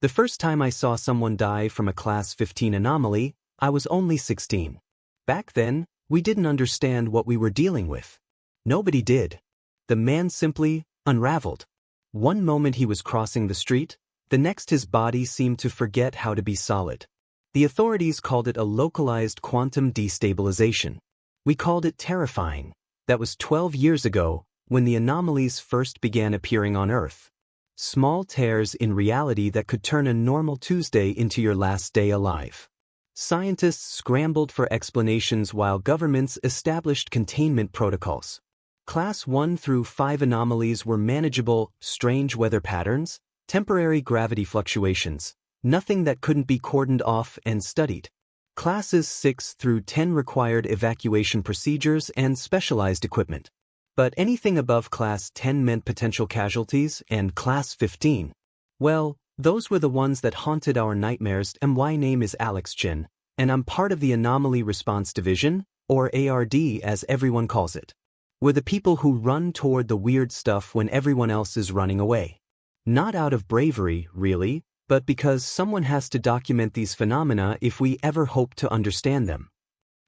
The first time I saw someone die from a Class 15 anomaly, I was only 16. Back then, we didn't understand what we were dealing with. Nobody did. The man simply unraveled. One moment he was crossing the street, the next his body seemed to forget how to be solid. The authorities called it a localized quantum destabilization. We called it terrifying. That was 12 years ago, when the anomalies first began appearing on Earth. Small tears in reality that could turn a normal Tuesday into your last day alive. Scientists scrambled for explanations while governments established containment protocols. Class 1 through 5 anomalies were manageable, strange weather patterns, temporary gravity fluctuations, nothing that couldn't be cordoned off and studied. Classes 6 through 10 required evacuation procedures and specialized equipment. But anything above Class 10 meant potential casualties, and Class 15, well, those were the ones that haunted our nightmares. My name is Alex Chin, and I'm part of the Anomaly Response Division, or ARD as everyone calls it. We're the people who run toward the weird stuff when everyone else is running away. Not out of bravery, really, but because someone has to document these phenomena if we ever hope to understand them.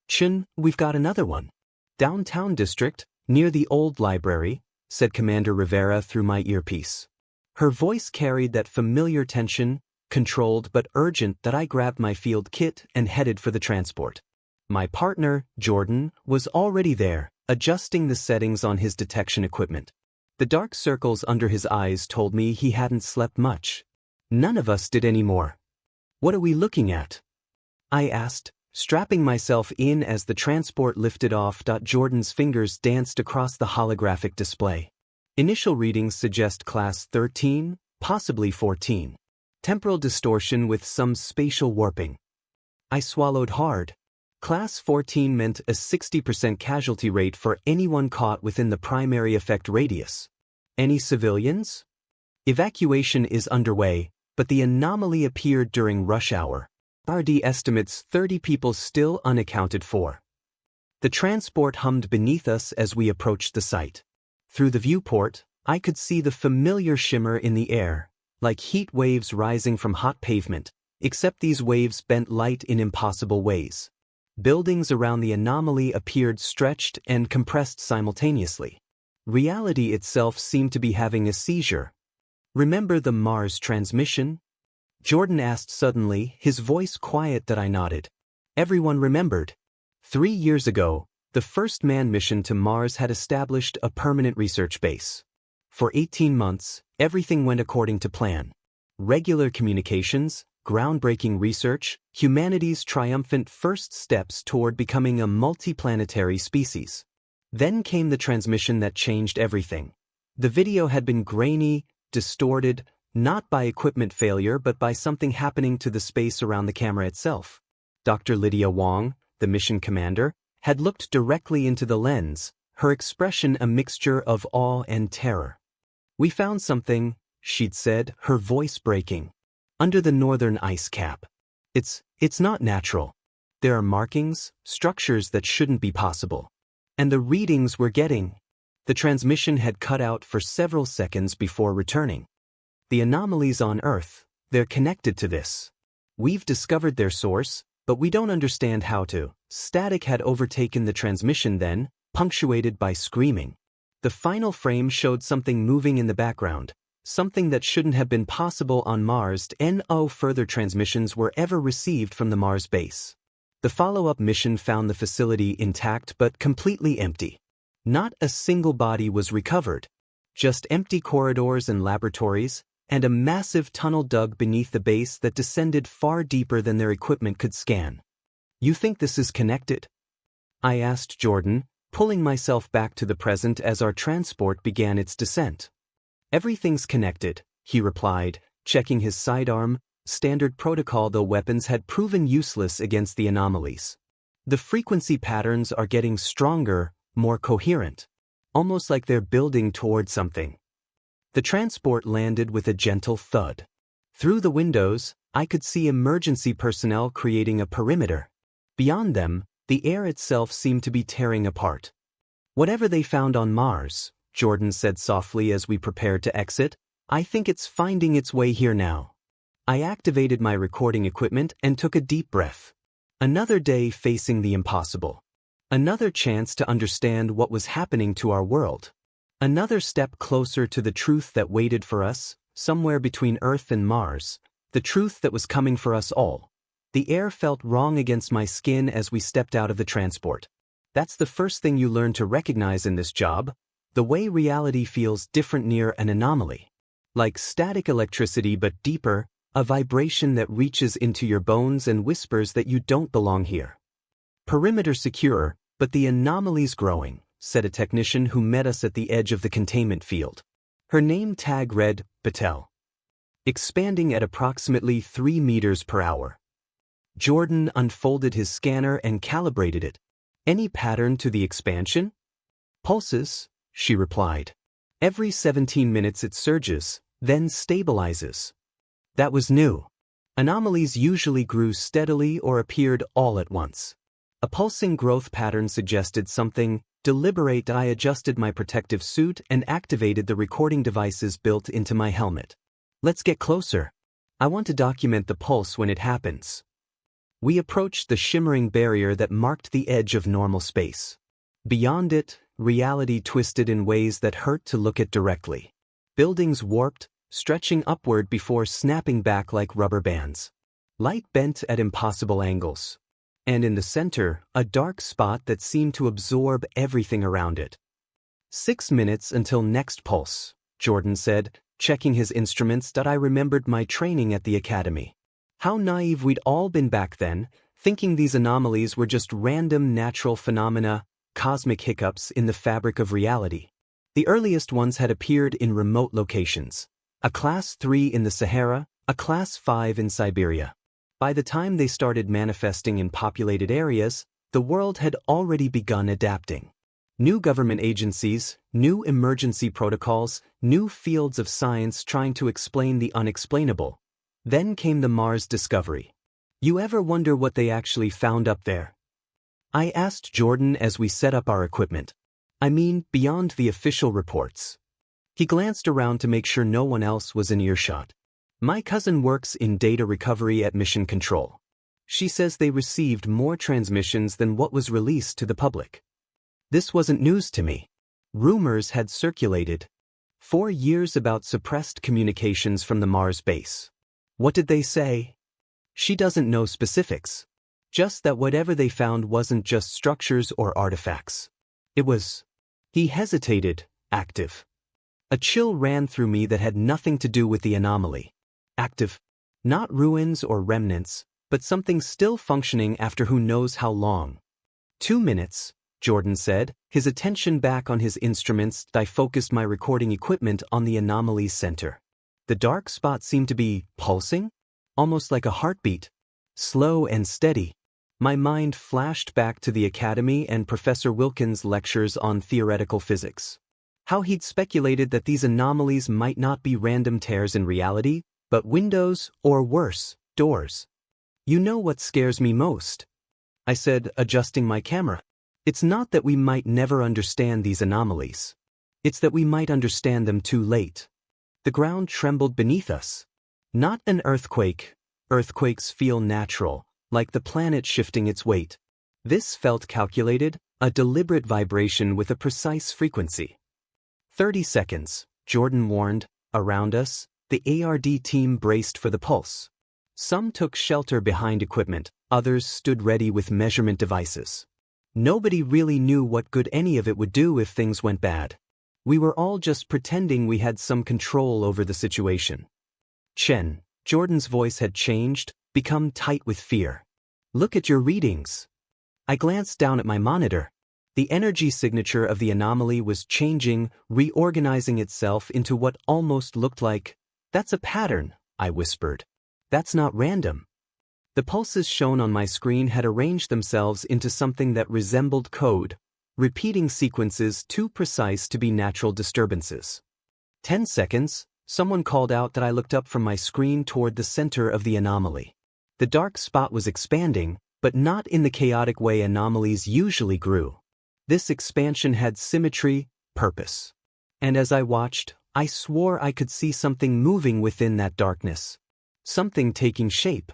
Chin, we've got another one. Downtown district, near the old library, said Commander Rivera through my earpiece. Her voice carried that familiar tension, controlled but urgent, that I grabbed my field kit and headed for the transport. My partner, Jordan, was already there, adjusting the settings on his detection equipment. The dark circles under his eyes told me he hadn't slept much. None of us did anymore. What are we looking at? I asked, strapping myself in as the transport lifted off. Jordan's fingers danced across the holographic display. Initial readings suggest Class 13, possibly 14. Temporal distortion with some spatial warping. I swallowed hard. Class 14 meant a 60% casualty rate for anyone caught within the primary effect radius. Any civilians? Evacuation is underway, but the anomaly appeared during rush hour. RD estimates 30 people still unaccounted for. The transport hummed beneath us as we approached the site. Through the viewport, I could see the familiar shimmer in the air, like heat waves rising from hot pavement, except these waves bent light in impossible ways. Buildings around the anomaly appeared stretched and compressed simultaneously. Reality itself seemed to be having a seizure. Remember the Mars transmission? Jordan asked suddenly, his voice quiet. That I nodded. Everyone remembered. 3 years ago, the first manned mission to Mars had established a permanent research base. For 18 months, everything went according to plan. Regular communications, groundbreaking research, humanity's triumphant first steps toward becoming a multiplanetary species. Then came the transmission that changed everything. The video had been grainy, distorted, not by equipment failure but by something happening to the space around the camera itself. Dr. Lydia Wong, the mission commander, had looked directly into the lens, her expression a mixture of awe and terror. "We found something," she'd said, her voice breaking. "Under the northern ice cap. It's not natural. There are markings, structures that shouldn't be possible. And the readings we're getting." The transmission had cut out for several seconds before returning. "The anomalies on Earth, they're connected to this. We've discovered their source, but we don't understand how to." Static had overtaken the transmission then, punctuated by screaming. The final frame showed something moving in the background, something that shouldn't have been possible on Mars. No further transmissions were ever received from the Mars base. The follow-up mission found the facility intact but completely empty. Not a single body was recovered. Just empty corridors and laboratories, and a massive tunnel dug beneath the base that descended far deeper than their equipment could scan. "You think this is connected?" I asked Jordan, pulling myself back to the present as our transport began its descent. "Everything's connected," he replied, checking his sidearm. Standard protocol, though weapons had proven useless against the anomalies. The frequency patterns are getting stronger, more coherent. Almost like they're building toward something. The transport landed with a gentle thud. Through the windows, I could see emergency personnel creating a perimeter. Beyond them, the air itself seemed to be tearing apart. "Whatever they found on Mars," Jordan said softly as we prepared to exit, "I think it's finding its way here now." I activated my recording equipment and took a deep breath. Another day facing the impossible. Another chance to understand what was happening to our world. Another step closer to the truth that waited for us, somewhere between Earth and Mars. The truth that was coming for us all. The air felt wrong against my skin as we stepped out of the transport. That's the first thing you learn to recognize in this job. The way reality feels different near an anomaly. Like static electricity but deeper, a vibration that reaches into your bones and whispers that you don't belong here. Perimeter secure, but the anomaly's growing, said a technician who met us at the edge of the containment field. Her name tag read, Patel. Expanding at approximately 3 meters per hour. Jordan unfolded his scanner and calibrated it. Any pattern to the expansion? Pulses, she replied. Every 17 minutes it surges, then stabilizes. That was new. Anomalies usually grew steadily or appeared all at once. A pulsing growth pattern suggested something deliberate. I adjusted my protective suit and activated the recording devices built into my helmet. Let's get closer. I want to document the pulse when it happens. We approached the shimmering barrier that marked the edge of normal space. Beyond it, reality twisted in ways that hurt to look at directly. Buildings warped, stretching upward before snapping back like rubber bands. Light bent at impossible angles. And in the center, a dark spot that seemed to absorb everything around it. 6 minutes until next pulse, Jordan said, checking his instruments. I remembered my training at the academy. How naive we'd all been back then, thinking these anomalies were just random natural phenomena, cosmic hiccups in the fabric of reality. The earliest ones had appeared in remote locations. A Class 3 in the Sahara, a Class 5 in Siberia. By the time they started manifesting in populated areas, the world had already begun adapting. New government agencies, new emergency protocols, new fields of science trying to explain the unexplainable. Then came the Mars discovery. You ever wonder what they actually found up there? I asked Jordan as we set up our equipment. I mean, beyond the official reports. He glanced around to make sure no one else was in earshot. My cousin works in data recovery at Mission Control. She says they received more transmissions than what was released to the public. This wasn't news to me. Rumors had circulated for years about suppressed communications from the Mars base. What did they say? She doesn't know specifics. Just that whatever they found wasn't just structures or artifacts. It was, he hesitated, active. A chill ran through me that had nothing to do with the anomaly. Active. Not ruins or remnants, but something still functioning after who knows how long. 2 minutes, Jordan said, his attention back on his instruments. I focused my recording equipment on the anomaly's center. The dark spot seemed to be pulsing, almost like a heartbeat, slow and steady. My mind flashed back to the academy and Professor Wilkins' lectures on theoretical physics. How he'd speculated that these anomalies might not be random tears in reality, but windows, or worse, doors. You know what scares me most? I said, adjusting my camera. It's not that we might never understand these anomalies. It's that we might understand them too late. The ground trembled beneath us. Not an earthquake. Earthquakes feel natural, like the planet shifting its weight. This felt calculated, a deliberate vibration with a precise frequency. 30 seconds, Jordan warned. Around us, the ARD team braced for the pulse. Some took shelter behind equipment, others stood ready with measurement devices. Nobody really knew what good any of it would do if things went bad. We were all just pretending we had some control over the situation. Chen, Jordan's voice had changed, become tight with fear. Look at your readings. I glanced down at my monitor. The energy signature of the anomaly was changing, reorganizing itself into what almost looked like, "That's a pattern," I whispered. "That's not random." The pulses shown on my screen had arranged themselves into something that resembled code, repeating sequences too precise to be natural disturbances. 10 seconds, someone called out that I looked up from my screen toward the center of the anomaly. The dark spot was expanding, but not in the chaotic way anomalies usually grew. This expansion had symmetry, purpose. And as I watched, I swore I could see something moving within that darkness. Something taking shape.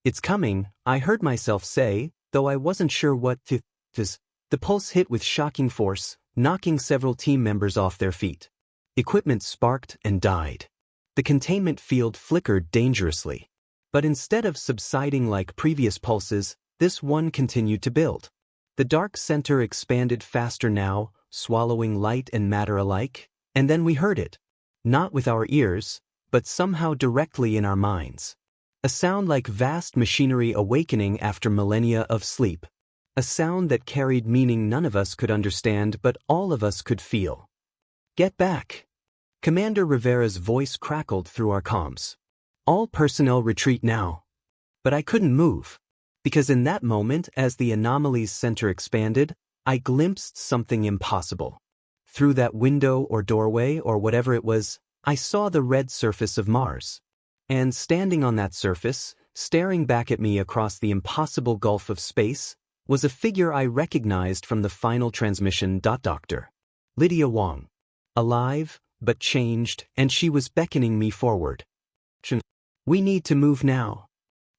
It's coming, I heard myself say, though I wasn't sure what it is. The pulse hit with shocking force, knocking several team members off their feet. Equipment sparked and died. The containment field flickered dangerously. But instead of subsiding like previous pulses, this one continued to build. The dark center expanded faster now, swallowing light and matter alike, and then we heard it. Not with our ears, but somehow directly in our minds. A sound like vast machinery awakening after millennia of sleep. A sound that carried meaning none of us could understand but all of us could feel. Get back. Commander Rivera's voice crackled through our comms. All personnel retreat now. But I couldn't move. Because in that moment, as the anomaly's center expanded, I glimpsed something impossible. Through that window or doorway or whatever it was, I saw the red surface of Mars. And standing on that surface, staring back at me across the impossible gulf of space, was a figure I recognized from the final transmission. Dr. Lydia Wong. Alive, but changed, and she was beckoning me forward. We need to move now.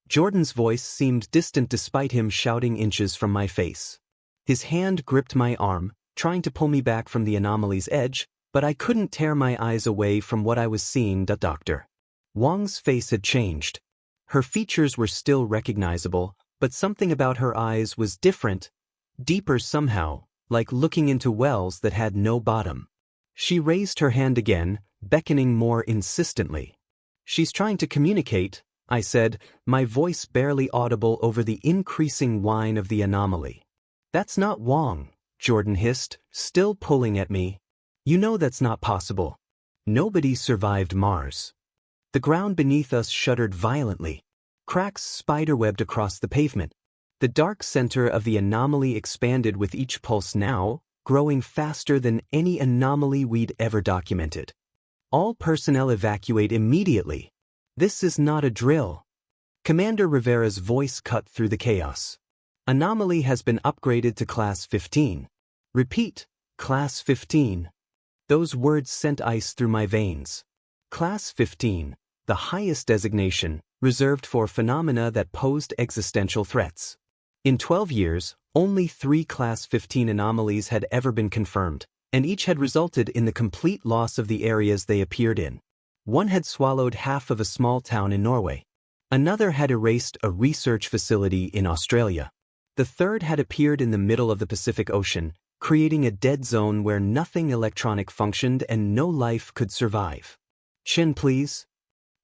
Jordan's voice seemed distant despite him shouting inches from my face. His hand gripped my arm, trying to pull me back from the anomaly's edge, but I couldn't tear my eyes away from what I was seeing. Dr. Wong's face had changed. Her features were still recognizable, but something about her eyes was different, deeper somehow, like looking into wells that had no bottom. She raised her hand again, beckoning more insistently. She's trying to communicate, I said, my voice barely audible over the increasing whine of the anomaly. That's not Wong, Jordan hissed, still pulling at me. You know that's not possible. Nobody survived Mars. The ground beneath us shuddered violently. Cracks spiderwebbed across the pavement. The dark center of the anomaly expanded with each pulse now, growing faster than any anomaly we'd ever documented. All personnel evacuate immediately. This is not a drill. Commander Rivera's voice cut through the chaos. Anomaly has been upgraded to Class 15. Repeat, Class 15. Those words sent ice through my veins. Class 15, the highest designation, reserved for phenomena that posed existential threats. In 12 years, only 3 Class 15 anomalies had ever been confirmed, and each had resulted in the complete loss of the areas they appeared in. One had swallowed half of a small town in Norway. Another had erased a research facility in Australia. The third had appeared in the middle of the Pacific Ocean, creating a dead zone where nothing electronic functioned and no life could survive. Chin, please.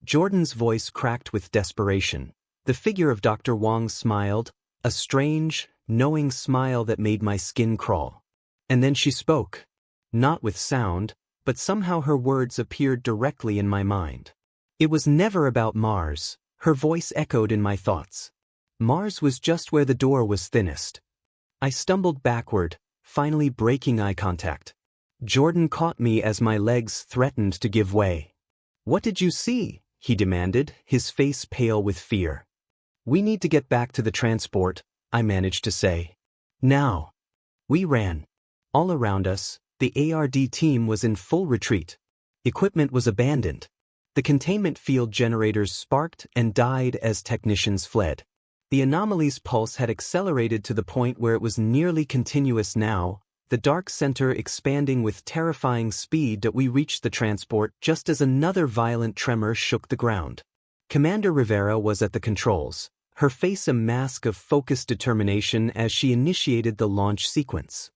Jordan's voice cracked with desperation. The figure of Dr. Wong smiled, a strange, knowing smile that made my skin crawl. And then she spoke. Not with sound, but somehow her words appeared directly in my mind. It was never about Mars, her voice echoed in my thoughts. Mars was just where the door was thinnest. I stumbled backward, finally breaking eye contact. Jordan caught me as my legs threatened to give way. What did you see? He demanded, his face pale with fear. We need to get back to the transport, I managed to say. Now. We ran. All around us, the ARD team was in full retreat. Equipment was abandoned. The containment field generators sparked and died as technicians fled. The anomaly's pulse had accelerated to the point where it was nearly continuous now, the dark center expanding with terrifying speed that we reached the transport just as another violent tremor shook the ground. Commander Rivera was at the controls, her face a mask of focused determination as she initiated the launch sequence.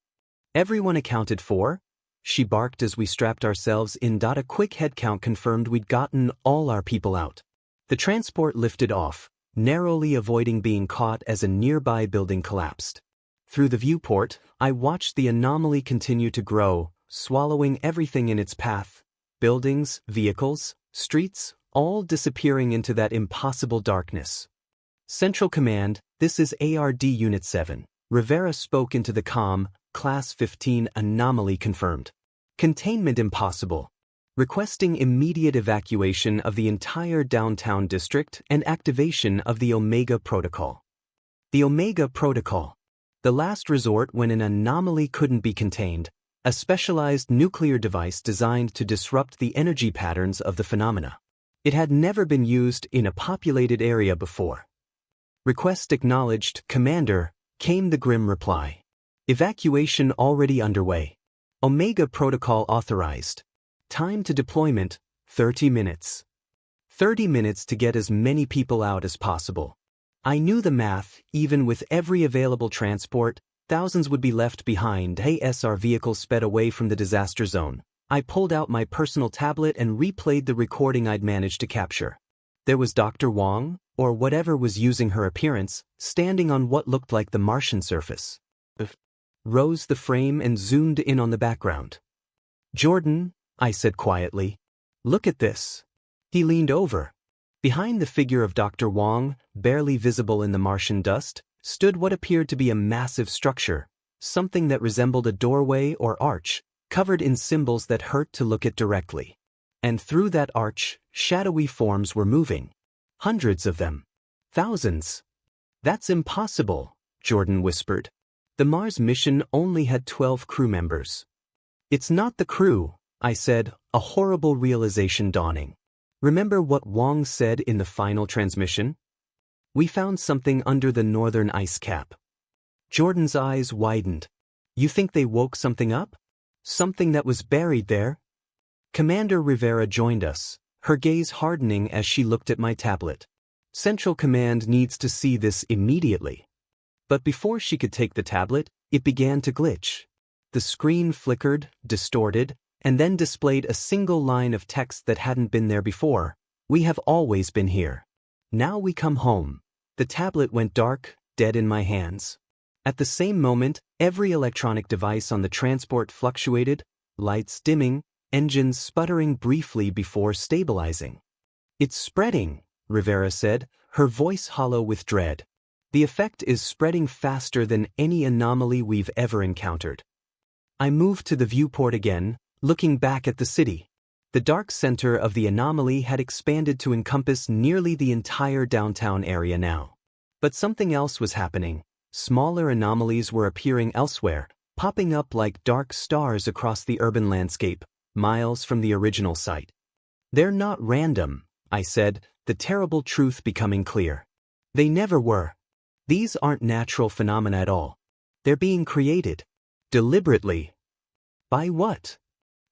Everyone accounted for? She barked as we strapped ourselves in. A quick headcount confirmed we'd gotten all our people out. The transport lifted off, narrowly avoiding being caught as a nearby building collapsed. Through the viewport, I watched the anomaly continue to grow, swallowing everything in its path. Buildings, vehicles, streets, all disappearing into that impossible darkness. Central Command, this is ARD Unit 7. Rivera spoke into the comm, Class 15 anomaly confirmed. Containment impossible. Requesting immediate evacuation of the entire downtown district and activation of the Omega Protocol. The Omega Protocol. The last resort when an anomaly couldn't be contained, a specialized nuclear device designed to disrupt the energy patterns of the phenomena. It had never been used in a populated area before. "Request acknowledged, Commander," came the grim reply. "Evacuation already underway. Omega Protocol authorized. Time to deployment, 30 minutes. 30 minutes to get as many people out as possible." I knew the math. Even with every available transport, thousands would be left behind. As our vehicle sped away from the disaster zone, I pulled out my personal tablet and replayed the recording I'd managed to capture. There was Dr. Wong, or whatever was using her appearance, standing on what looked like the Martian surface. Rose the frame and zoomed in on the background. "Jordan," I said quietly, "look at this." He leaned over. Behind the figure of Dr. Wong, barely visible in the Martian dust, stood what appeared to be a massive structure, something that resembled a doorway or arch, covered in symbols that hurt to look at directly. And through that arch, shadowy forms were moving. Hundreds of them. Thousands. "That's impossible," Jordan whispered. "The Mars mission only had 12 crew members." "It's not the crew," I said, a horrible realization dawning. "Remember what Wong said in the final transmission? We found something under the northern ice cap." Jordan's eyes widened. "You think they woke something up? Something that was buried there?" Commander Rivera joined us, her gaze hardening as she looked at my tablet. "Central Command needs to see this immediately." But before she could take the tablet, it began to glitch. The screen flickered, distorted, and then displayed a single line of text that hadn't been there before. "We have always been here. Now we come home." The tablet went dark, dead in my hands. At the same moment, every electronic device on the transport fluctuated, lights dimming, engines sputtering briefly before stabilizing. "It's spreading," Rivera said, her voice hollow with dread. "The effect is spreading faster than any anomaly we've ever encountered." I moved to the viewport again, looking back at the city. The dark center of the anomaly had expanded to encompass nearly the entire downtown area now. But something else was happening. Smaller anomalies were appearing elsewhere, popping up like dark stars across the urban landscape, miles from the original site. "They're not random," I said, the terrible truth becoming clear. "They never were. These aren't natural phenomena at all. They're being created. Deliberately." "By what?"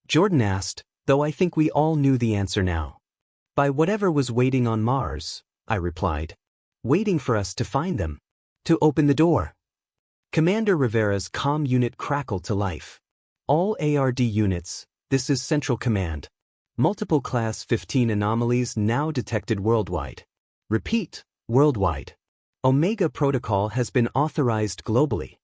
Jordan asked, though I think we all knew the answer now. "By whatever was waiting on Mars," I replied. "Waiting for us to find them. To open the door." Commander Rivera's comm unit crackled to life. "All ARD units, this is Central Command. Multiple Class 15 anomalies now detected worldwide. Repeat, worldwide. Omega Protocol has been authorized globally."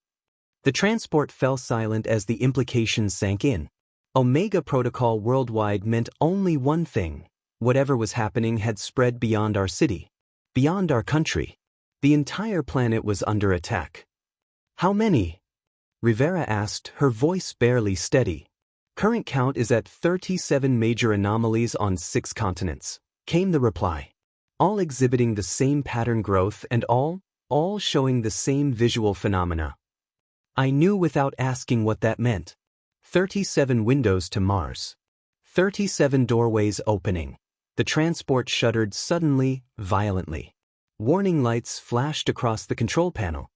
The transport fell silent as the implications sank in. Omega Protocol worldwide meant only one thing. Whatever was happening had spread beyond our city. Beyond our country. The entire planet was under attack. "How many?" Rivera asked, her voice barely steady. "Current count is at 37 major anomalies on 6 continents," came the reply. "All exhibiting the same pattern growth and all showing the same visual phenomena." I knew without asking what that meant. 37 windows to Mars. 37 doorways opening. The transport shuddered suddenly, violently. Warning lights flashed across the control panel.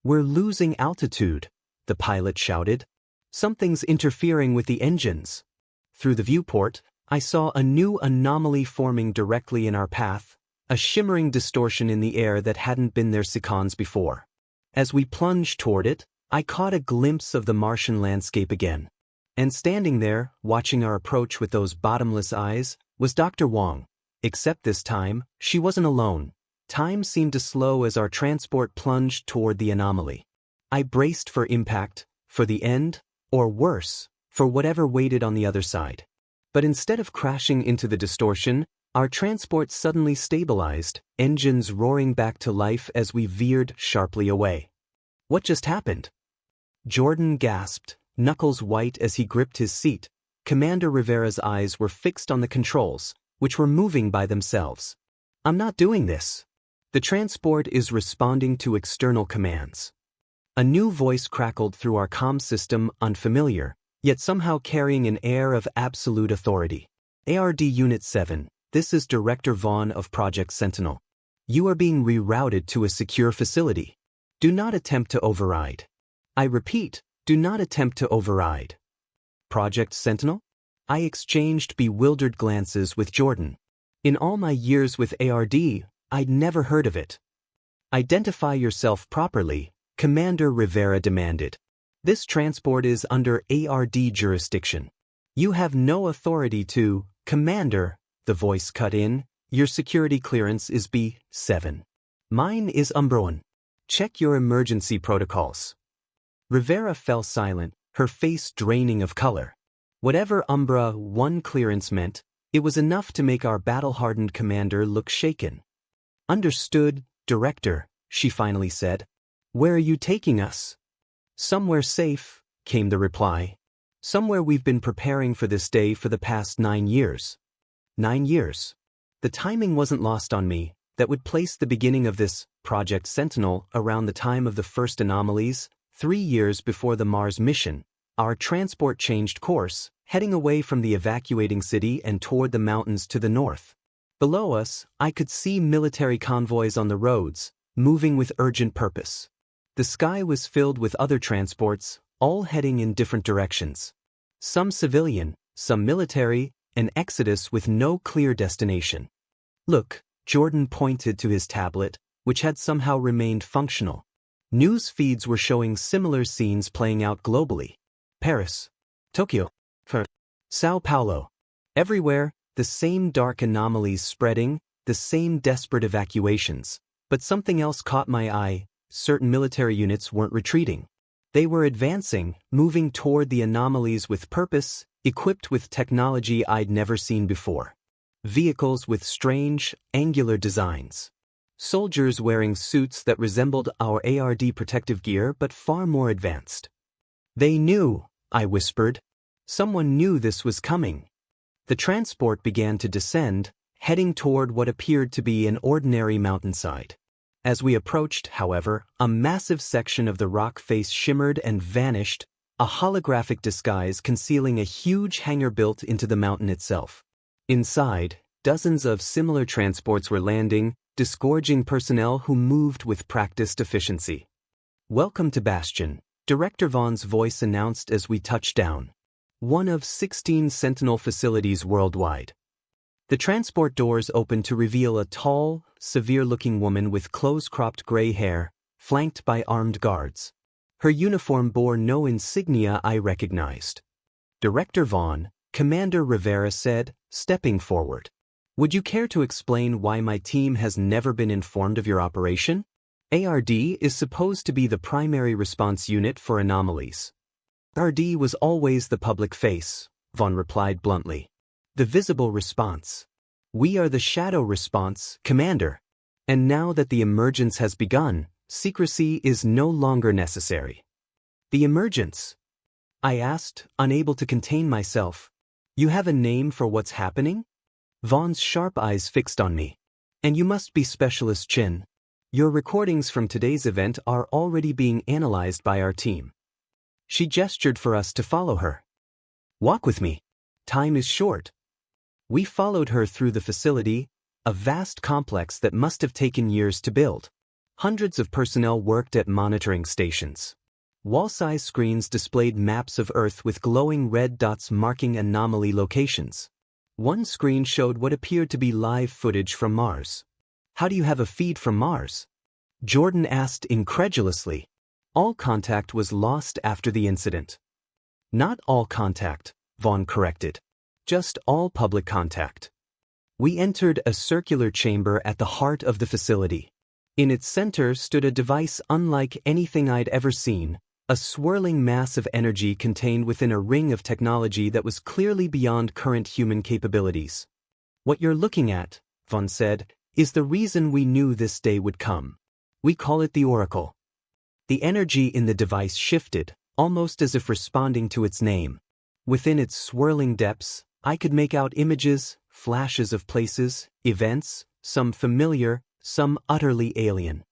"We're losing altitude," the pilot shouted. "Something's interfering with the engines." Through the viewport, I saw a new anomaly forming directly in our path, a shimmering distortion in the air that hadn't been there seconds before. As we plunged toward it, I caught a glimpse of the Martian landscape again. And standing there, watching our approach with those bottomless eyes, was Dr. Wong. Except this time, she wasn't alone. Time seemed to slow as our transport plunged toward the anomaly. I braced for impact, for the end, or worse, for whatever waited on the other side. But instead of crashing into the distortion, our transport suddenly stabilized, engines roaring back to life as we veered sharply away. "What just happened?" Jordan gasped, knuckles white as he gripped his seat. Commander Rivera's eyes were fixed on the controls, which were moving by themselves. "I'm not doing this. The transport is responding to external commands." A new voice crackled through our comm system, unfamiliar, yet somehow carrying an air of absolute authority. "ARD Unit 7, This is Director Vaughn of Project Sentinel. You are being rerouted to a secure facility. Do not attempt to override. I repeat, do not attempt to override. Project Sentinel? I exchanged bewildered glances with Jordan. In all my years with ARD, I'd never heard of it. Identify yourself properly, Commander Rivera demanded. This transport is under ARD jurisdiction. You have no authority to, Commander, the voice cut in. Your security clearance is B7. Mine is Umbroan. Check your emergency protocols. Rivera fell silent, her face draining of color. Whatever Umbra 1 clearance meant, it was enough to make our battle-hardened commander look shaken. Understood, Director, she finally said. Where are you taking us? Somewhere safe, came the reply. Somewhere we've been preparing for this day for the past 9 years. 9 years. The timing wasn't lost on me. That would place the beginning of this Project Sentinel around the time of the first anomalies, 3 years before the Mars mission. Our transport changed course, heading away from the evacuating city and toward the mountains to the north. Below us, I could see military convoys on the roads, moving with urgent purpose. The sky was filled with other transports, all heading in different directions. Some civilian, some military, an exodus with no clear destination. Look, Jordan pointed to his tablet, which had somehow remained functional. News feeds were showing similar scenes playing out globally. Paris, Tokyo, Sao Paulo. Everywhere, the same dark anomalies spreading, the same desperate evacuations. But something else caught my eye. Certain military units weren't retreating. They were advancing, moving toward the anomalies with purpose, equipped with technology I'd never seen before. Vehicles with strange, angular designs. Soldiers wearing suits that resembled our ARD protective gear but far more advanced. They knew, I whispered. Someone knew this was coming. The transport began to descend, heading toward what appeared to be an ordinary mountainside. As we approached, however, a massive section of the rock face shimmered and vanished, a holographic disguise concealing a huge hangar built into the mountain itself. Inside, dozens of similar transports were landing, disgorging personnel who moved with practiced efficiency. Welcome to Bastion, Director Vaughn's voice announced as we touched down. One of 16 Sentinel facilities worldwide. The transport doors opened to reveal a tall, severe-looking woman with close-cropped gray hair, flanked by armed guards. Her uniform bore no insignia I recognized. Director Vaughn, Commander Rivera said, stepping forward. Would you care to explain why my team has never been informed of your operation? ARD is supposed to be the primary response unit for anomalies. ARD was always the public face, Vaughn replied bluntly. The visible response. We are the shadow response, Commander. And now that the emergence has begun, secrecy is no longer necessary. The emergence? I asked, unable to contain myself. You have a name for what's happening? Vaughn's sharp eyes fixed on me. And you must be Specialist Chin. Your recordings from today's event are already being analyzed by our team. She gestured for us to follow her. Walk with me. Time is short. We followed her through the facility, a vast complex that must have taken years to build. Hundreds of personnel worked at monitoring stations. Wall-size screens displayed maps of Earth with glowing red dots marking anomaly locations. One screen showed what appeared to be live footage from Mars. How do you have a feed from Mars? Jordan asked incredulously. All contact was lost after the incident. Not all contact, Vaughn corrected. Just all public contact. We entered a circular chamber at the heart of the facility. In its center stood a device unlike anything I'd ever seen, a swirling mass of energy contained within a ring of technology that was clearly beyond current human capabilities. What you're looking at, Vaughn said, is the reason we knew this day would come. We call it the Oracle. The energy in the device shifted, almost as if responding to its name. Within its swirling depths, I could make out images, flashes of places, events, some familiar, some utterly alien.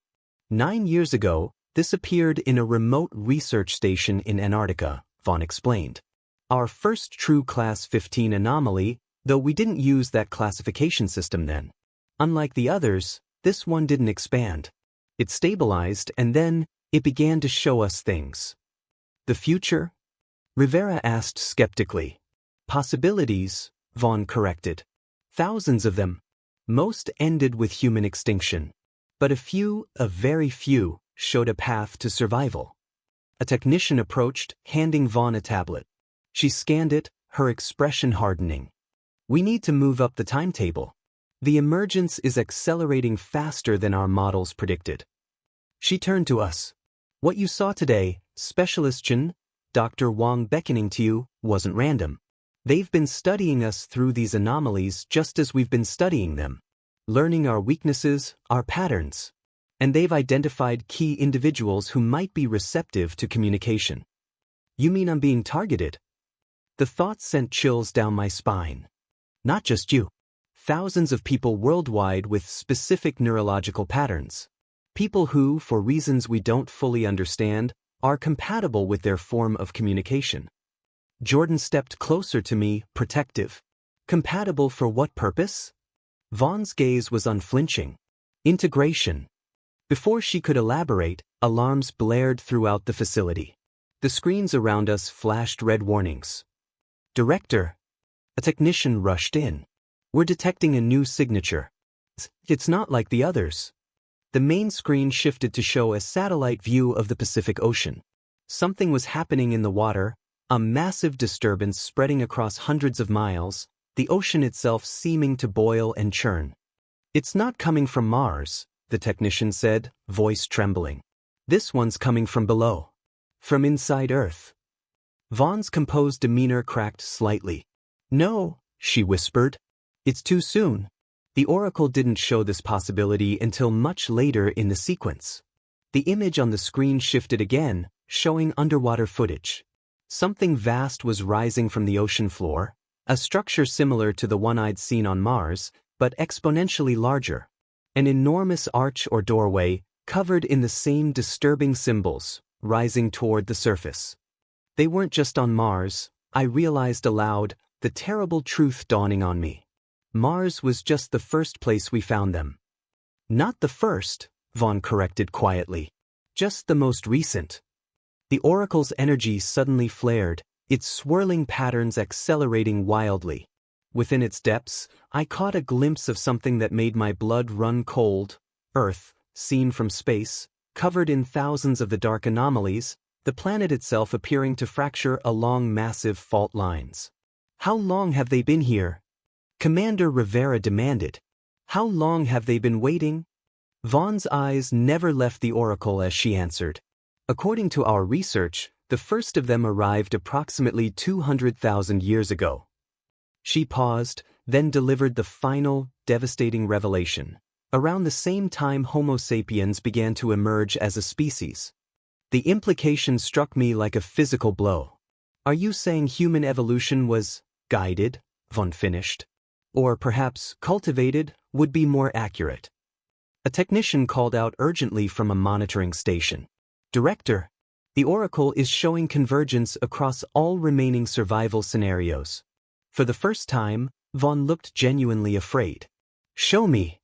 9 years ago, this appeared in a remote research station in Antarctica, Vaughn explained. Our first true Class 15 anomaly, Though we didn't use that classification system then. Unlike the others, this one didn't expand. It stabilized and then it began to show us things. The future? Rivera asked skeptically. Possibilities, Vaughn corrected. Thousands of them. Most ended with human extinction. But a very few, showed a path to survival. A technician approached, handing Vaughn a tablet. She scanned it, her expression hardening. We need to move up the timetable. The emergence is accelerating faster than our models predicted. She turned to us. What you saw today, Specialist Chen, Dr. Wang beckoning to you, wasn't random. They've been studying us through these anomalies just as we've been studying them. Learning our weaknesses, our patterns. And they've identified key individuals who might be receptive to communication. You mean I'm being targeted? The thought sent chills down my spine. Not just you. Thousands of people worldwide with specific neurological patterns. People who, for reasons we don't fully understand, are compatible with their form of communication. Jordan stepped closer to me, protective. Compatible for what purpose? Vaughn's gaze was unflinching. Integration. Before she could elaborate, alarms blared throughout the facility. The screens around us flashed red warnings. Director. A technician rushed in. We're detecting a new signature. It's not like the others. The main screen shifted to show a satellite view of the Pacific Ocean. Something was happening in the water, a massive disturbance spreading across hundreds of miles, the ocean itself seeming to boil and churn. It's not coming from Mars, the technician said, voice trembling. This one's coming from below. From inside Earth. Vaughn's composed demeanor cracked slightly. No, she whispered. It's too soon. The Oracle didn't show this possibility until much later in the sequence. The image on the screen shifted again, showing underwater footage. Something vast was rising from the ocean floor, a structure similar to the one I'd seen on Mars, but exponentially larger. An enormous arch or doorway, covered in the same disturbing symbols, rising toward the surface. They weren't just on Mars, I realized aloud, the terrible truth dawning on me. Mars was just the first place we found them. Not the first, Vaughn corrected quietly. Just the most recent. The Oracle's energy suddenly flared, its swirling patterns accelerating wildly. Within its depths, I caught a glimpse of something that made my blood run cold. Earth, seen from space, covered in thousands of the dark anomalies, the planet itself appearing to fracture along massive fault lines. How long have they been here? Commander Rivera demanded. How long have they been waiting? Vaughn's eyes never left the Oracle as she answered. According to our research, the first of them arrived approximately 200,000 years ago. She paused, then delivered the final, devastating revelation. Around the same time Homo sapiens began to emerge as a species. The implication struck me like a physical blow. Are you saying human evolution was guided? Vaughn finished. Or perhaps cultivated would be more accurate. A technician called out urgently from a monitoring station. Director, the Oracle is showing convergence across all remaining survival scenarios. For the first time, Vaughn looked genuinely afraid. Show me.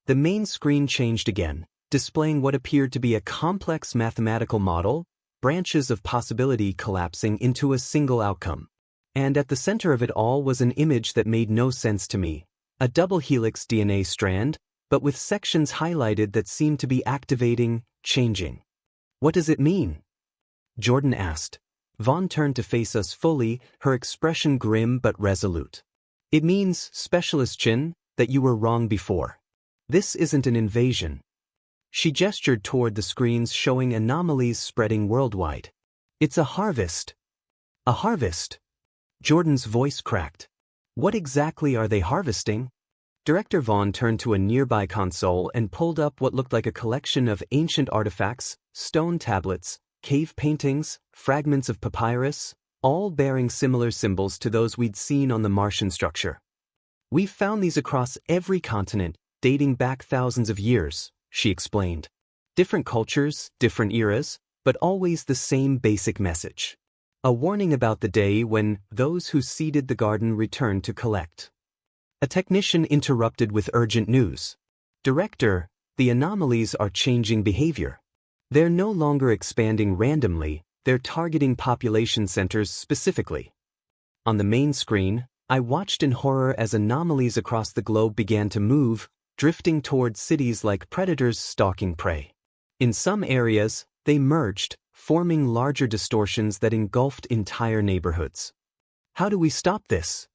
The main screen changed again, displaying what appeared to be a complex mathematical model, branches of possibility collapsing into a single outcome. And at the center of it all was an image that made no sense to me, a double helix DNA strand, but with sections highlighted that seemed to be activating, changing. What does it mean? Jordan asked. Vaughn turned to face us fully, her expression grim but resolute. It means, Specialist Chen, that you were wrong before. This isn't an invasion. She gestured toward the screens showing anomalies spreading worldwide. It's a harvest. A harvest. Jordan's voice cracked. What exactly are they harvesting? Director Vaughn turned to a nearby console and pulled up what looked like a collection of ancient artifacts, stone tablets, cave paintings, fragments of papyrus, all bearing similar symbols to those we'd seen on the Martian structure. We've found these across every continent, dating back thousands of years, she explained. Different cultures, different eras, but always the same basic message. A warning about the day when those who seeded the garden returned to collect. A technician interrupted with urgent news. Director, the anomalies are changing behavior. They're no longer expanding randomly, they're targeting population centers specifically. On the main screen, I watched in horror as anomalies across the globe began to move, drifting towards cities like predators stalking prey. In some areas, they merged, forming larger distortions that engulfed entire neighborhoods. How do we stop this?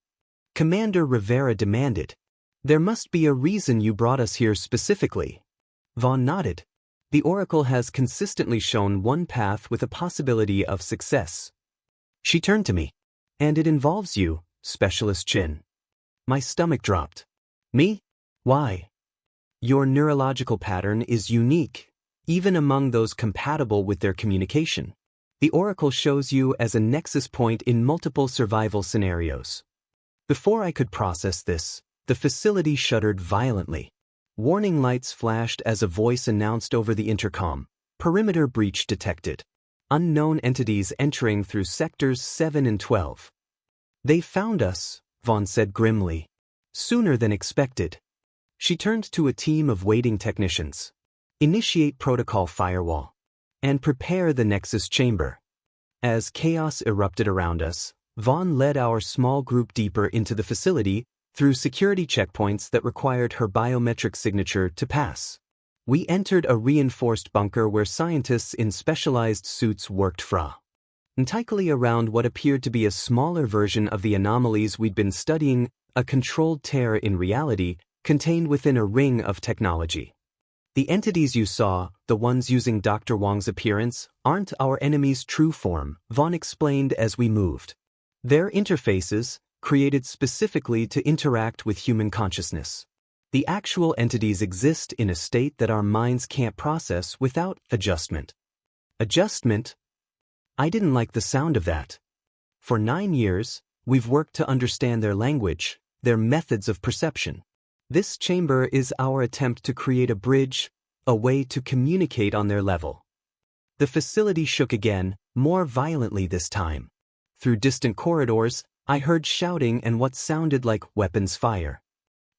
Commander Rivera demanded. There must be a reason you brought us here specifically. Vaughn nodded. The Oracle has consistently shown one path with a possibility of success. She turned to me. And it involves you, Specialist Chin. My stomach dropped. Me? Why? Your neurological pattern is unique, even among those compatible with their communication. The Oracle shows you as a nexus point in multiple survival scenarios. Before I could process this, the facility shuddered violently. Warning lights flashed as a voice announced over the intercom, perimeter breach detected. Unknown entities entering through sectors 7 and 12. They found us, Vaughn said grimly. Sooner than expected. She turned to a team of waiting technicians. Initiate protocol firewall. And prepare the Nexus chamber. As chaos erupted around us, Vaughn led our small group deeper into the facility through security checkpoints that required her biometric signature to pass. We entered a reinforced bunker where scientists in specialized suits worked entirely around what appeared to be a smaller version of the anomalies we'd been studying, a controlled tear in reality contained within a ring of technology. The entities you saw, the ones using Dr. Wong's appearance, aren't our enemy's true form, Vaughn explained as we moved. They're interfaces, created specifically to interact with human consciousness. The actual entities exist in a state that our minds can't process without adjustment. Adjustment? I didn't like the sound of that. For 9 years, we've worked to understand their language, their methods of perception. This chamber is our attempt to create a bridge, a way to communicate on their level. The facility shook again, more violently this time. Through distant corridors, I heard shouting and what sounded like weapons fire.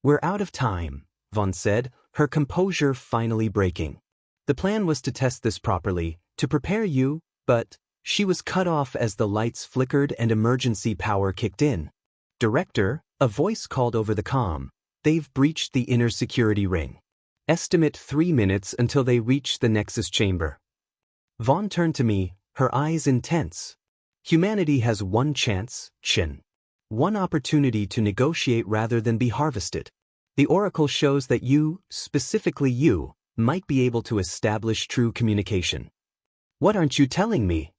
We're out of time, Vaughn said, her composure finally breaking. The plan was to test this properly, to prepare you, but she was cut off as the lights flickered and emergency power kicked in. Director, a voice called over the comm. They've breached the inner security ring. Estimate 3 minutes until they reach the Nexus chamber. Vaughn turned to me, her eyes intense. Humanity has one chance, Chin. One opportunity to negotiate rather than be harvested. The Oracle shows that you, specifically you, might be able to establish true communication. What aren't you telling me?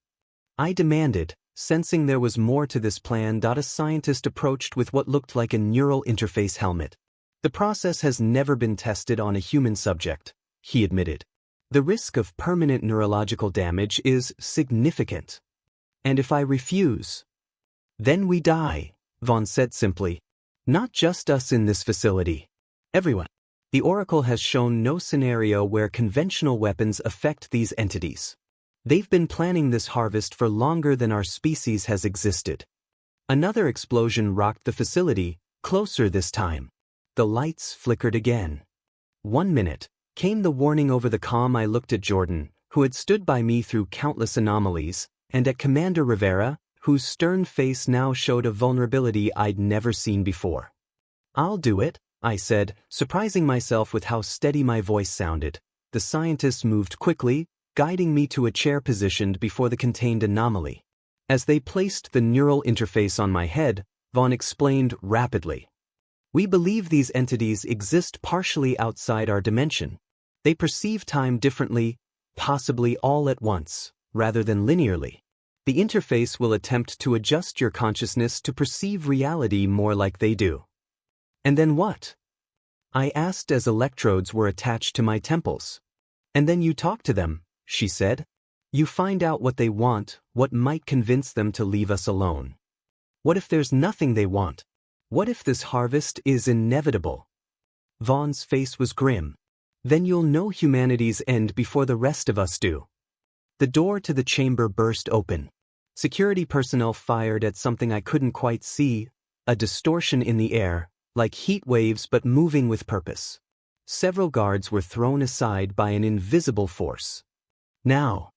I demanded, sensing there was more to this plan. A scientist approached with what looked like a neural interface helmet. The process has never been tested on a human subject, he admitted. The risk of permanent neurological damage is significant. And if I refuse, then we die, Vaughn said simply. Not just us in this facility. Everyone. The Oracle has shown no scenario where conventional weapons affect these entities. They've been planning this harvest for longer than our species has existed. Another explosion rocked the facility, closer this time. The lights flickered again. 1 minute, came the warning over the comm. I looked at Jordan, who had stood by me through countless anomalies, and at Commander Rivera, whose stern face now showed a vulnerability I'd never seen before. I'll do it, I said, surprising myself with how steady my voice sounded. The scientists moved quickly, guiding me to a chair positioned before the contained anomaly. As they placed the neural interface on my head, Vaughn explained rapidly. We believe these entities exist partially outside our dimension. They perceive time differently, possibly all at once, rather than linearly. The interface will attempt to adjust your consciousness to perceive reality more like they do. And then what? I asked as electrodes were attached to my temples. And then you talk to them, she said. You find out what they want, what might convince them to leave us alone. What if there's nothing they want? What if this harvest is inevitable? Vaughn's face was grim. Then you'll know humanity's end before the rest of us do. The door to the chamber burst open. Security personnel fired at something I couldn't quite see, a distortion in the air, like heat waves but moving with purpose. Several guards were thrown aside by an invisible force. Now!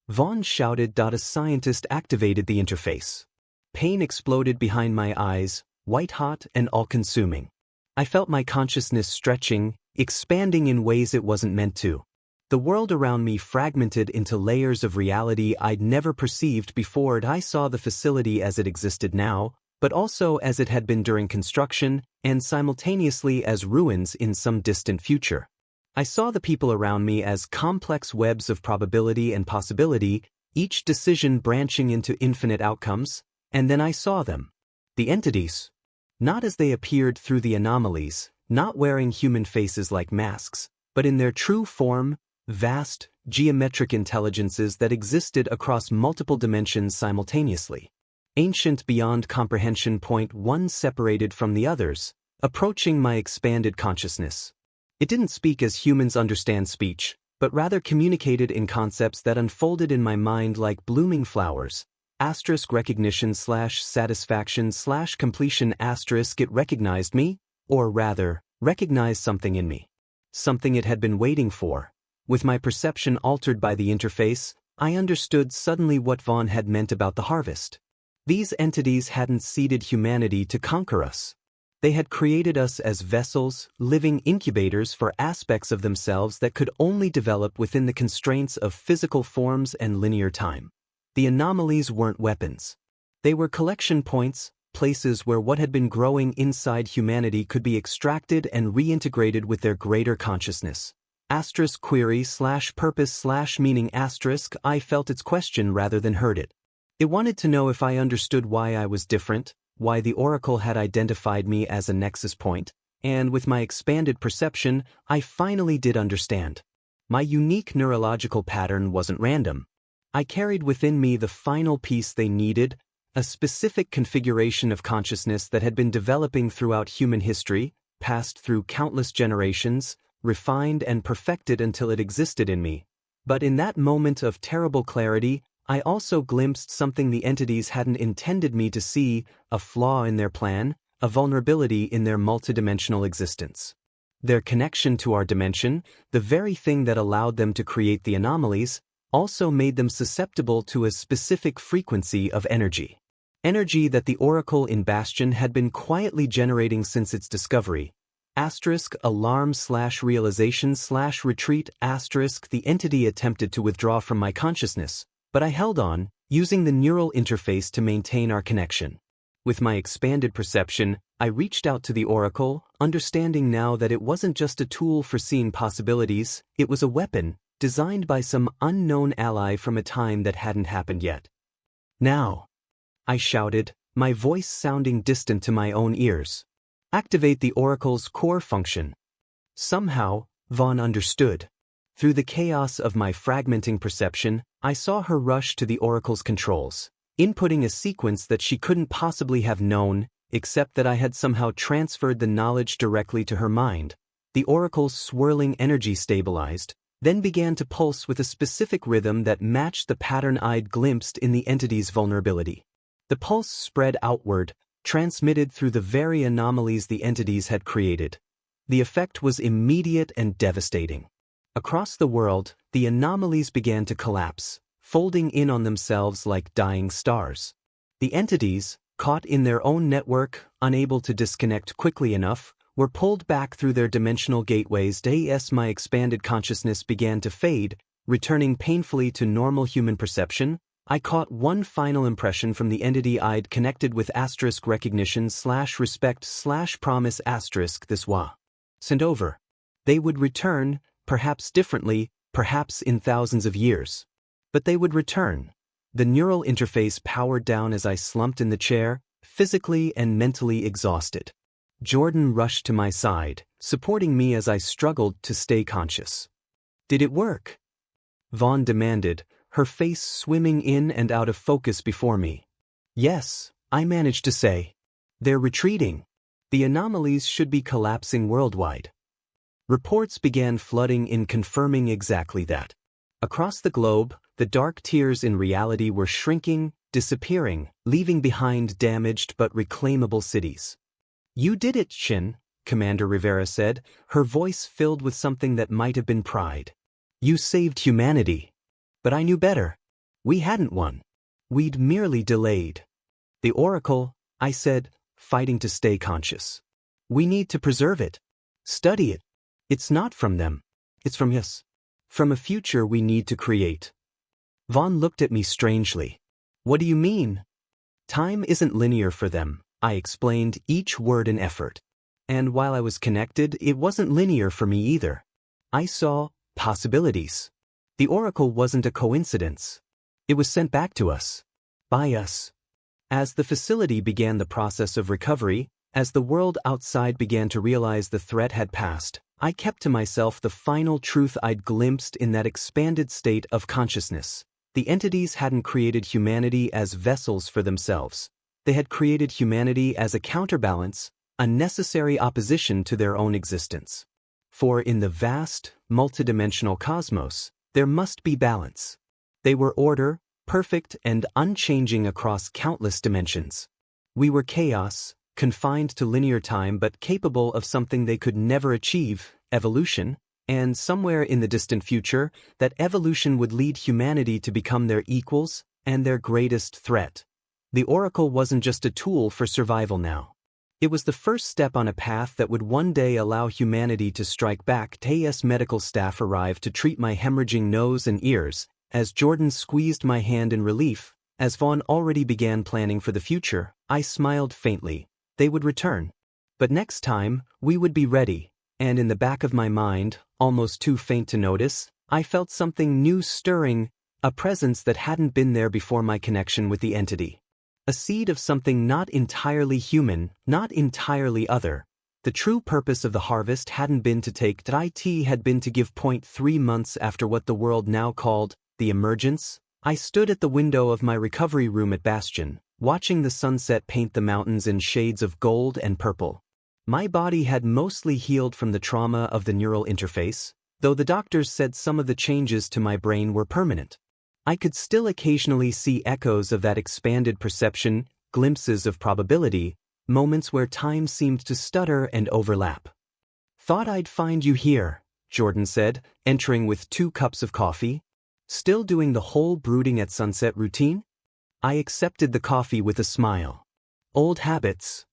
Vaughn shouted. A scientist activated the interface. Pain exploded behind my eyes, white-hot and all-consuming. I felt my consciousness stretching, expanding in ways it wasn't meant to. The world around me fragmented into layers of reality I'd never perceived before. I saw the facility as it existed now, but also as it had been during construction, and simultaneously as ruins in some distant future. I saw the people around me as complex webs of probability and possibility, each decision branching into infinite outcomes, and then I saw them. The entities. Not as they appeared through the anomalies, not wearing human faces like masks, but in their true form, vast, geometric intelligences that existed across multiple dimensions simultaneously. Ancient beyond comprehension. One separated from the others, approaching my expanded consciousness. It didn't speak as humans understand speech, but rather communicated in concepts that unfolded in my mind like blooming flowers. *recognition/satisfaction/completion*. It recognized me, or rather, recognized something in me. Something it had been waiting for. With my perception altered by the interface, I understood suddenly what Vaughn had meant about the harvest. These entities hadn't seeded humanity to conquer us. They had created us as vessels, living incubators for aspects of themselves that could only develop within the constraints of physical forms and linear time. The anomalies weren't weapons. They were collection points, places where what had been growing inside humanity could be extracted and reintegrated with their greater consciousness. *query/purpose/meaning*. I felt its question rather than heard it. It wanted to know if I understood why I was different, why the Oracle had identified me as a nexus point, and with my expanded perception, I finally did understand. My unique neurological pattern wasn't random. I carried within me the final piece they needed, a specific configuration of consciousness that had been developing throughout human history, passed through countless generations, refined and perfected until it existed in me. But in that moment of terrible clarity, I also glimpsed something the entities hadn't intended me to see, a flaw in their plan, a vulnerability in their multidimensional existence. Their connection to our dimension, the very thing that allowed them to create the anomalies, also made them susceptible to a specific frequency of energy. Energy that the Oracle in Bastion had been quietly generating since its discovery. *alarm/realization/retreat*. The entity attempted to withdraw from my consciousness, but I held on, using the neural interface to maintain our connection. With my expanded perception, I reached out to the Oracle, understanding now that it wasn't just a tool for seeing possibilities, it was a weapon, designed by some unknown ally from a time that hadn't happened yet. "Now!" I shouted, my voice sounding distant to my own ears. "Activate the Oracle's core function." Somehow, Vaughn understood. Through the chaos of my fragmenting perception, I saw her rush to the Oracle's controls, inputting a sequence that she couldn't possibly have known, except that I had somehow transferred the knowledge directly to her mind. The Oracle's swirling energy stabilized, then began to pulse with a specific rhythm that matched the pattern I'd glimpsed in the entity's vulnerability. The pulse spread outward, transmitted through the very anomalies the entities had created. The effect was immediate and devastating. Across the world, the anomalies began to collapse, folding in on themselves like dying stars. The entities, caught in their own network, unable to disconnect quickly enough, were pulled back through their dimensional gateways. My expanded consciousness began to fade, returning painfully to normal human perception. I caught one final impression from the entity I'd connected with *recognition/respect/promise*. This wasn't over. They would return, perhaps differently, perhaps in thousands of years. But they would return. The neural interface powered down as I slumped in the chair, physically and mentally exhausted. Jordan rushed to my side, supporting me as I struggled to stay conscious. "Did it work?" Vaughn demanded, her face swimming in and out of focus before me. "Yes," I managed to say. "They're retreating. The anomalies should be collapsing worldwide." Reports began flooding in confirming exactly that. Across the globe, the dark tiers in reality were shrinking, disappearing, leaving behind damaged but reclaimable cities. You did it, Shin, Commander Rivera said, her voice filled with something that might have been pride. You saved humanity. But I knew better. We hadn't won. We'd merely delayed. The Oracle, I said, fighting to stay conscious. We need to preserve it. Study it. It's not from them. It's from us. From a future we need to create. Vaughn looked at me strangely. What do you mean? Time isn't linear for them, I explained, each word an effort. And while I was connected, it wasn't linear for me either. I saw possibilities. The Oracle wasn't a coincidence. It was sent back to us. By us. As the facility began the process of recovery, as the world outside began to realize the threat had passed, I kept to myself the final truth I'd glimpsed in that expanded state of consciousness. The entities hadn't created humanity as vessels for themselves. They had created humanity as a counterbalance, a necessary opposition to their own existence. For in the vast, multidimensional cosmos, there must be balance. They were order, perfect and unchanging across countless dimensions. We were chaos, confined to linear time but capable of something they could never achieve, evolution, and somewhere in the distant future, that evolution would lead humanity to become their equals and their greatest threat. The Oracle wasn't just a tool for survival now. It was the first step on a path that would one day allow humanity to strike back. TAS medical staff arrived to treat my hemorrhaging nose and ears, as Jordan squeezed my hand in relief. As Vaughn already began planning for the future, I smiled faintly. They would return. But next time, we would be ready. And in the back of my mind, almost too faint to notice, I felt something new stirring, a presence that hadn't been there before my connection with the entity. A seed of something not entirely human, not entirely other. The true purpose of the harvest hadn't been to take it had been to give. 3 months after what the world now called the emergence, I stood at the window of my recovery room at Bastion, watching the sunset paint the mountains in shades of gold and purple. My body had mostly healed from the trauma of the neural interface, though the doctors said some of the changes to my brain were permanent. I could still occasionally see echoes of that expanded perception, glimpses of probability, moments where time seemed to stutter and overlap. Thought I'd find you here, Jordan said, entering with 2 cups of coffee. Still doing the whole brooding at sunset routine? I accepted the coffee with a smile. Old habits.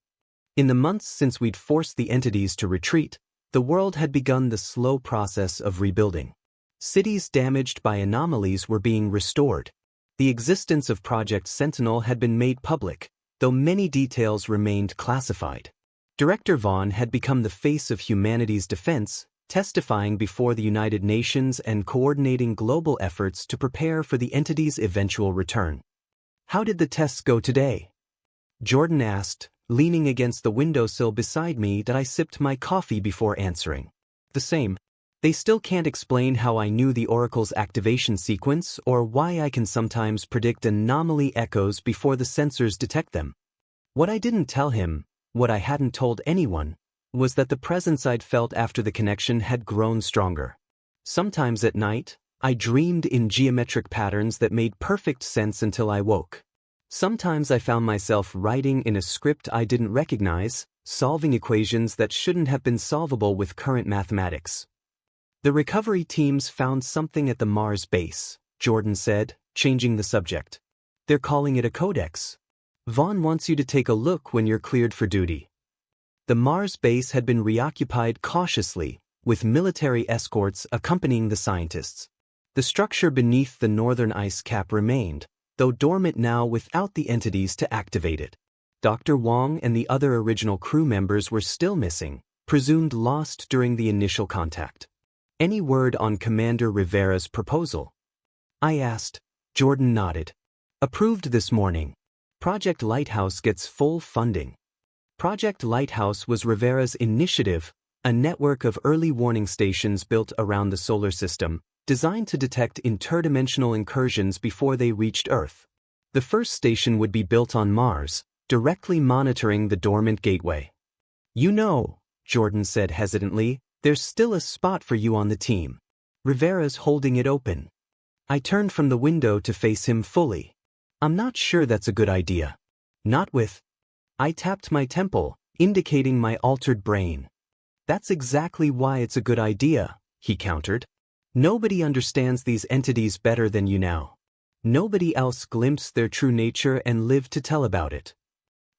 In the months since we'd forced the entities to retreat, the world had begun the slow process of rebuilding. Cities damaged by anomalies were being restored. The existence of Project Sentinel had been made public, though many details remained classified. Director Vaughn had become the face of humanity's defense, testifying before the United Nations and coordinating global efforts to prepare for the entity's eventual return. How did the tests go today? Jordan asked, leaning against the windowsill beside me. That I sipped my coffee before answering. The same. They still can't explain how I knew the Oracle's activation sequence or why I can sometimes predict anomaly echoes before the sensors detect them. What I didn't tell him, what I hadn't told anyone, was that the presence I'd felt after the connection had grown stronger. Sometimes at night, I dreamed in geometric patterns that made perfect sense until I woke. Sometimes I found myself writing in a script I didn't recognize, solving equations that shouldn't have been solvable with current mathematics. The recovery teams found something at the Mars base, Jordan said, changing the subject. They're calling it a codex. Vaughn wants you to take a look when you're cleared for duty. The Mars base had been reoccupied cautiously, with military escorts accompanying the scientists. The structure beneath the northern ice cap remained, though dormant now without the entities to activate it. Dr. Wong and the other original crew members were still missing, presumed lost during the initial contact. Any word on Commander Rivera's proposal? I asked. Jordan nodded. Approved this morning. Project Lighthouse gets full funding. Project Lighthouse was Rivera's initiative, a network of early warning stations built around the solar system, designed to detect interdimensional incursions before they reached Earth. The first station would be built on Mars, directly monitoring the dormant gateway. You know, Jordan said hesitantly, there's still a spot for you on the team. Rivera's holding it open. I turned from the window to face him fully. I'm not sure that's a good idea. Not with. I tapped my temple, indicating my altered brain. That's exactly why it's a good idea, he countered. Nobody understands these entities better than you now. Nobody else glimpsed their true nature and lived to tell about it.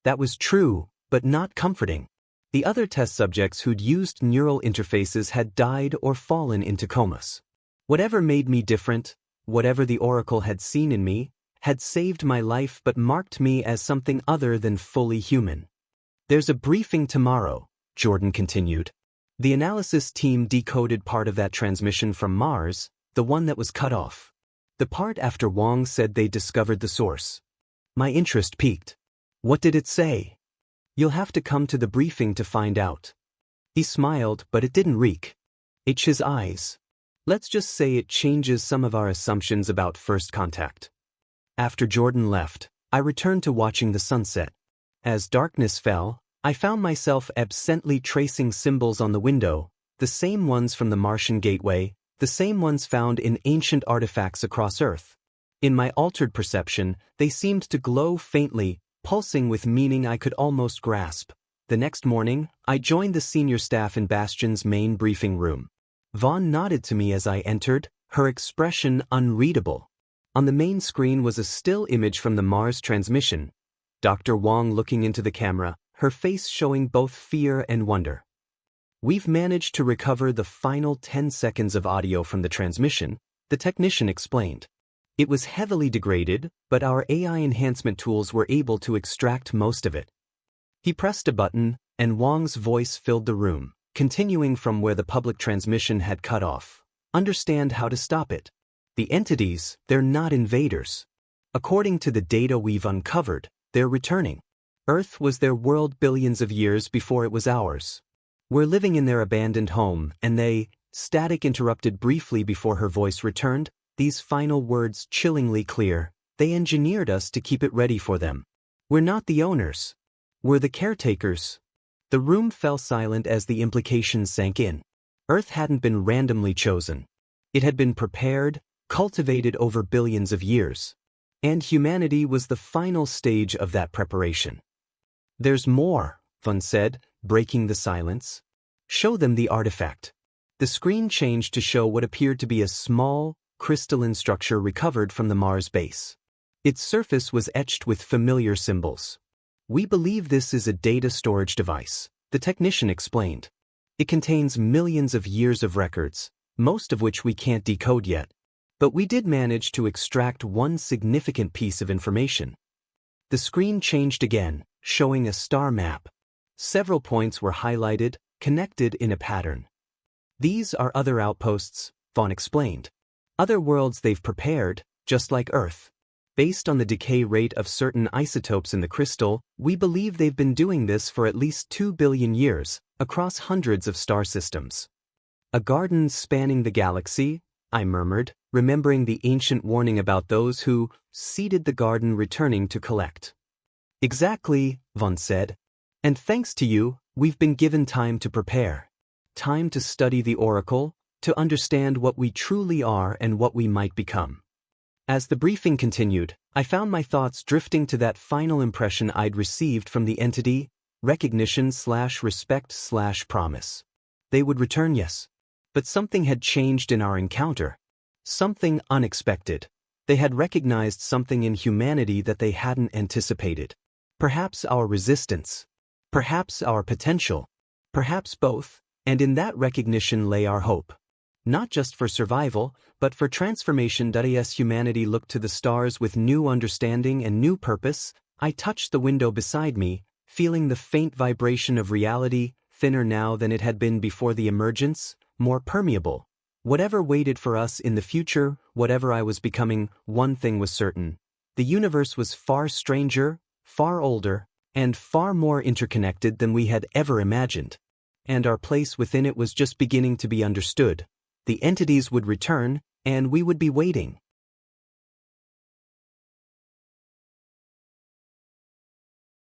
That was true, but not comforting. The other test subjects who'd used neural interfaces had died or fallen into comas. Whatever made me different, whatever the Oracle had seen in me, had saved my life but marked me as something other than fully human. There's a briefing tomorrow, Jordan continued. The analysis team decoded part of that transmission from Mars, the one that was cut off. The part after Wong said they discovered the source. My interest piqued. What did it say? You'll have to come to the briefing to find out. He smiled, but it didn't reek. His eyes. Let's just say it changes some of our assumptions about first contact. After Jordan left, I returned to watching the sunset. As darkness fell, I found myself absently tracing symbols on the window, the same ones from the Martian gateway, the same ones found in ancient artifacts across Earth. In my altered perception, they seemed to glow faintly, pulsing with meaning I could almost grasp. The next morning, I joined the senior staff in Bastion's main briefing room. Vaughn nodded to me as I entered, her expression unreadable. On the main screen was a still image from the Mars transmission. Dr. Wong looking into the camera, her face showing both fear and wonder. We've managed to recover the final 10 seconds of audio from the transmission, the technician explained. It was heavily degraded, but our AI enhancement tools were able to extract most of it. He pressed a button, and Wong's voice filled the room, continuing from where the public transmission had cut off. Understand how to stop it. The entities, they're not invaders. According to the data we've uncovered, they're returning. Earth was their world billions of years before it was ours. We're living in their abandoned home, and they, Static interrupted briefly before her voice returned, these final words chillingly clear, they engineered us to keep it ready for them. We're not the owners. We're the caretakers. The room fell silent as the implications sank in. Earth hadn't been randomly chosen. It had been prepared, cultivated over billions of years. And humanity was the final stage of that preparation. There's more, Vaughn said, breaking the silence. Show them the artifact. The screen changed to show what appeared to be a small, crystalline structure recovered from the Mars base. Its surface was etched with familiar symbols. We believe this is a data storage device, the technician explained. It contains millions of years of records, most of which we can't decode yet. But we did manage to extract one significant piece of information. The screen changed again, showing a star map. Several points were highlighted, connected in a pattern. These are other outposts, Vaughn explained. Other worlds they've prepared, just like Earth. Based on the decay rate of certain isotopes in the crystal, we believe they've been doing this for at least 2 billion years, across hundreds of star systems. A garden spanning the galaxy, I murmured, remembering the ancient warning about those who seeded the garden returning to collect. Exactly, Vaughn said. And thanks to you, we've been given time to prepare. Time to study the Oracle, to understand what we truly are and what we might become. As the briefing continued, I found my thoughts drifting to that final impression I'd received from the entity, recognition/respect/promise. They would return, yes. But something had changed in our encounter. Something unexpected. They had recognized something in humanity that they hadn't anticipated. Perhaps our resistance. Perhaps our potential. Perhaps both, and in that recognition lay our hope. Not just for survival, but for transformation. As humanity looked to the stars with new understanding and new purpose, I touched the window beside me, feeling the faint vibration of reality, thinner now than it had been before the emergence, more permeable. Whatever waited for us in the future, whatever I was becoming, one thing was certain. The universe was far stranger, far older, and far more interconnected than we had ever imagined. And our place within it was just beginning to be understood. The entities would return, and we would be waiting.